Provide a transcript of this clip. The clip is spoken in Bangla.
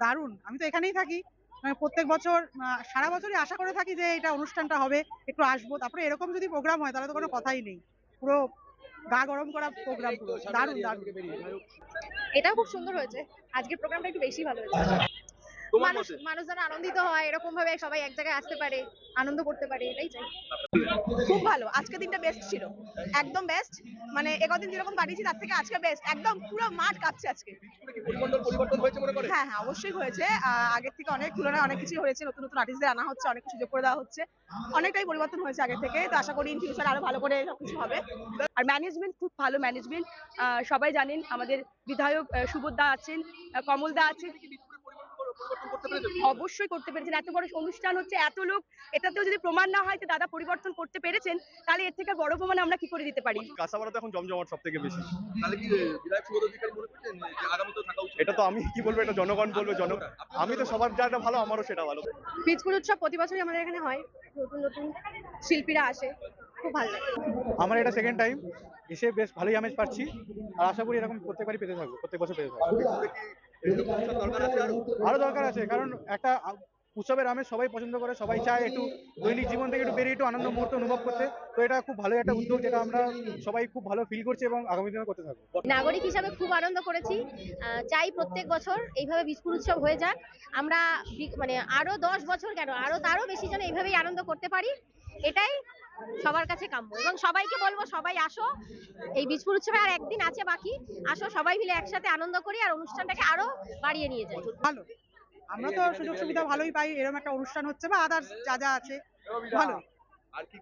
দারুণ। আমি তো এখানেই থাকি। মানে প্রত্যেক বছর সারা বছরই আশা করে থাকি যে এটা অনুষ্ঠানটা হবে, একটু আসবো। তারপরে এরকম যদি প্রোগ্রাম হয় তাহলে তো কোনো কথাই নেই। পুরো গা গরম করা প্রোগ্রাম পুরো। দারুণ, দারুণ। এটাও খুব সুন্দর হয়েছে। আজকের প্রোগ্রামটা একটু বেশি ভালো হয়েছে। মানুষ যেন আনন্দিত হয়, এরকম ভাবে সবাই এক জায়গায় আসতে পারে, আনন্দ করতে পারে, এটাই চাই। খুব ভালো। আজকের দিনটা বেস্ট ছিল। একদম বেস্ট। মানে একদিন যেরকম কাটিয়েছি তার থেকে আজকে বেস্ট। একদম পুরো মাঠ কাঁপছে আজকে। পরিবর্তন হয়েছে মনে করেন? হ্যাঁ, অবশ্যই হয়েছে। আগের থেকে অনেক তুলনায় অনেক কিছুই হয়েছে। নতুন, নতুন আর্টিস্টদের আনা হচ্ছে, অনেক সুযোগ করে দেওয়া হচ্ছে। অনেকটাই পরিবর্তন হয়েছে আগের থেকে। তো আশা করি ইন ফিউচার আরো ভালো করে সবকিছু হবে। আর ম্যানেজমেন্ট খুব ভালো ম্যানেজমেন্ট। সবাই জানেন আমাদের বিধায়ক সুবোধদা আছেন, কমলদা আছেন। অবশ্যই করতে পেরেছেন। এত বড় অনুষ্ঠান হচ্ছে, এত লোক, এটাতেও যদি প্রমাণ না হয় যে দাদা পরিবর্তন করতে পেরেছেন, তাহলে এর থেকে বড় প্রমাণ আমরা কি করে দিতে পারি? কাঁচাপাড়া তো এখন জমজমাট সবথেকে বেশি। তাহলে কি বিধায়ক সুবোধ অধিকারী মনে করছেন যে আগামীতেও থাকা উচিত? এটা তো আমি কি বলবো, এটা জনগণ বলবে। আমি তো সবার যেটা ভালো আমারও সেটা ভালো। বীজপুর উৎসব প্রতি বছরই আমাদের এখানে হয়। নতুন নতুন শিল্পীরা আসে, খুব ভালো লাগে। আমার এটা সেকেন্ড টাইম এসে বেশ ভালোই আমেজ পাচ্ছি। আর আশা করি এরকম প্রত্যেকবারই পেতে থাকবো, প্রত্যেক বছর পেতে থাকবো। এরকম অনুষ্ঠান দরকার আছে আরো দরকার আছে, কারণ একটা উৎসবের আমেজ সবাই পছন্দ করে, সবাই চায় একটু দৈনিক জীবন থেকে একটু বেরিয়ে একটু আনন্দ মুহূর্ত অনুভব করতে। তো এটা খুব ভালো একটা উদ্যোগ, যেটা আমরা সবাই খুব ভালো ফিল করছি এবং আগামী দিনে করতে থাকবো। নাগরিক হিসাবে খুব আনন্দ করেছি। চাই প্রত্যেক বছর এইভাবে বীজপুর উৎসব হয়ে যাক। আমরা মানে আরো 10 বছর কেন, আরো তারও বেশি যেন এইভাবেই আনন্দ করতে পারি, এটাই সবার কাছে কাম্য। এবং সবাইকে বলবো, সবাই আসো। এই বীজপুর উৎসবে আর একদিন আছে বাকি। আসো, সবাই মিলে একসাথে আনন্দ করি আর অনুষ্ঠানটাকে আরো বাড়িয়ে নিয়ে যাই। ভালো। আমরা তো সুযোগ সুবিধা ভালোই পাই। এরকম একটা অনুষ্ঠান হচ্ছে বা আদার্স যা যা আছে ভালো। আর কি